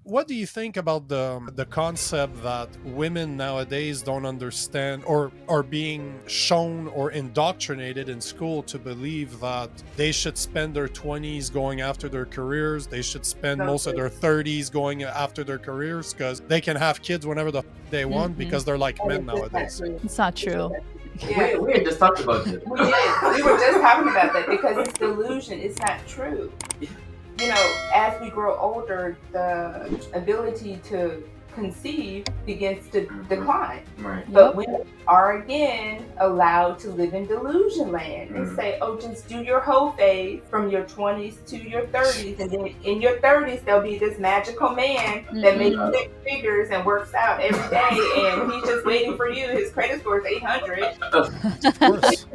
what do you think about the concept that women nowadays don't understand or are being shown or indoctrinated in school to believe that they should spend their 20s going after their careers, they should spend most of their 30s going after their careers because they can have kids whenever they want because they're like men nowadays? It's not true. Yeah. We had just talked about this. We did. We were just talking about that because it's delusion. It's not true. You know, as we grow older, the ability to conceive begins to decline. Right. But women are again allowed to live in delusion land and say, oh, just do your whole phase from your 20s to your 30s. And then in your 30s, there'll be this magical man that makes 6 figures and works out every day. And he's just waiting for you. His credit score is 800. Of course.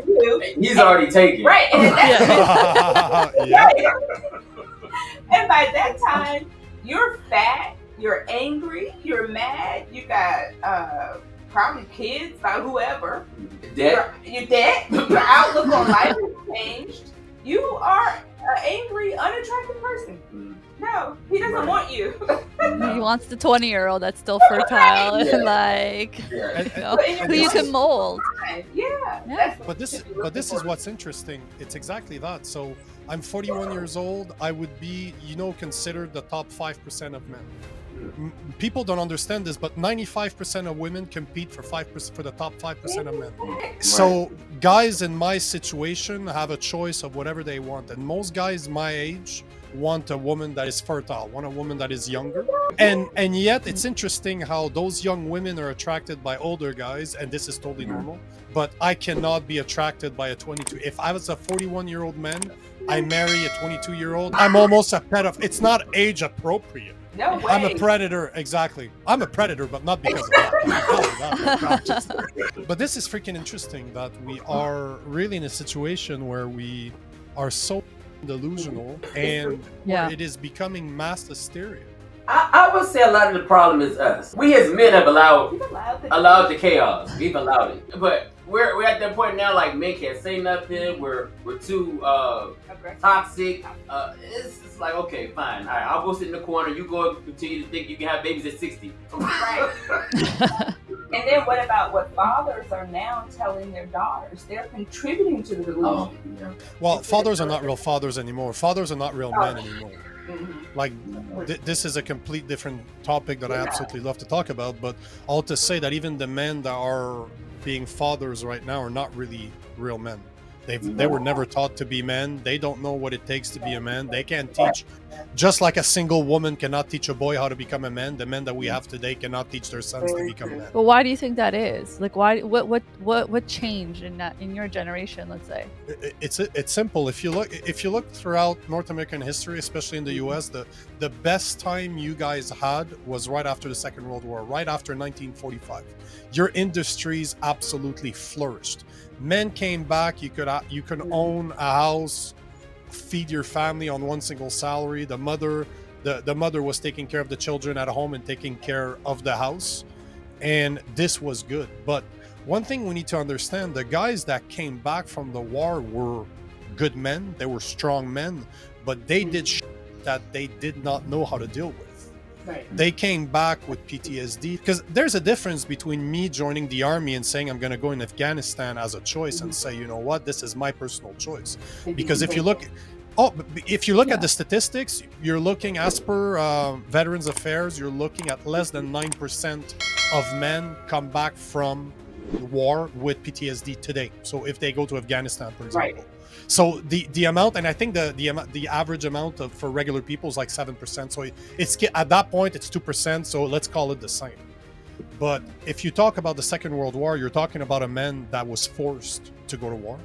He's already taken. Right. And that's Yeah. And by that time, you're fat, you're angry, you're mad, you got probably kids by whoever. Debt. Your debt, your outlook on life has changed. You are an angry, unattractive person. No, he doesn't want you. He wants the 20-year-old that's still fertile and like who you can mold. Yeah. But this is what's interesting. It's exactly that. So I'm 41 years old. I would be, considered the top 5% of men. People don't understand this, but 95% of women compete for the top 5% of men. So guys in my situation have a choice of whatever they want, and most guys my age want a woman that is fertile, want a woman that is younger, and yet it's interesting how those young women are attracted by older guys, and this is totally normal. But I cannot be attracted by a 22. If I was a 41-year-old man, I marry a 22-year-old, I'm almost a pedophile. It's not age appropriate. No way. I'm a predator, exactly. I'm a predator, but not because of that. But this is freaking interesting that we are really in a situation where we are so delusional and it is becoming mass hysteria. I would say a lot of the problem is us. We as men have allowed the chaos. We've allowed it. But we're at that point now, like, men can't say nothing. We're too toxic. It's like, okay, fine. All right, I'll go sit in the corner. You go continue to think you can have babies at 60. Right. And then what about what fathers are now telling their daughters? They're contributing to the delusion. Well, fathers are not real fathers anymore. Fathers are not real men anymore. Like, this is a complete different topic that I absolutely love to talk about, but all to say that even the men that are being fathers right now are not really real men. They were never taught to be men. They don't know what it takes to be a man. They can't teach, just like a single woman cannot teach a boy how to become a man. The men that we have today cannot teach their sons to become men. But why do you think that is? Like, why? What changed in your generation? Let's say it's simple. If you look throughout North American history, especially in the U.S., the best time you guys had was right after the Second World War, right after 1945. Your industries absolutely flourished. Men came back. You could own a house, feed your family on one single salary. The mother was taking care of the children at home and taking care of the house, and this was good. But one thing we need to understand: the guys that came back from the war were good men. They were strong men, but they did that they did not know how to deal with. Right. They came back with PTSD, because there's a difference between me joining the army and saying I'm going to go in Afghanistan as a choice and say, you know what, this is my personal choice. Because if you look at the statistics, you're looking, as per Veterans Affairs, you're looking at less than 9% of men come back from war with PTSD today. So if they go to Afghanistan, for example. Right. So the amount, and I think the average amount for regular people is like 7%. So it's at that point it's 2%. So let's call it the same. But if you talk about the Second World War, you're talking about a man that was forced to go to war,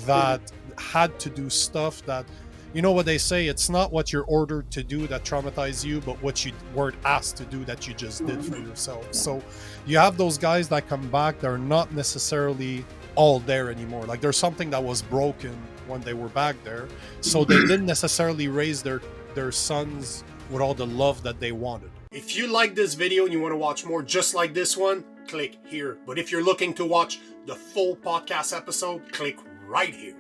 that had to do stuff that, you know what they say, it's not what you're ordered to do that traumatizes you, but what you were asked to do that you just did for yourself. So you have those guys that come back, they're not necessarily all there anymore. Like, there's something that was broken when they were back there, so they didn't necessarily raise their sons with all the love that they wanted. If you like this video and you want to watch more just like this one, click here. But if you're looking to watch the full podcast episode, click right here.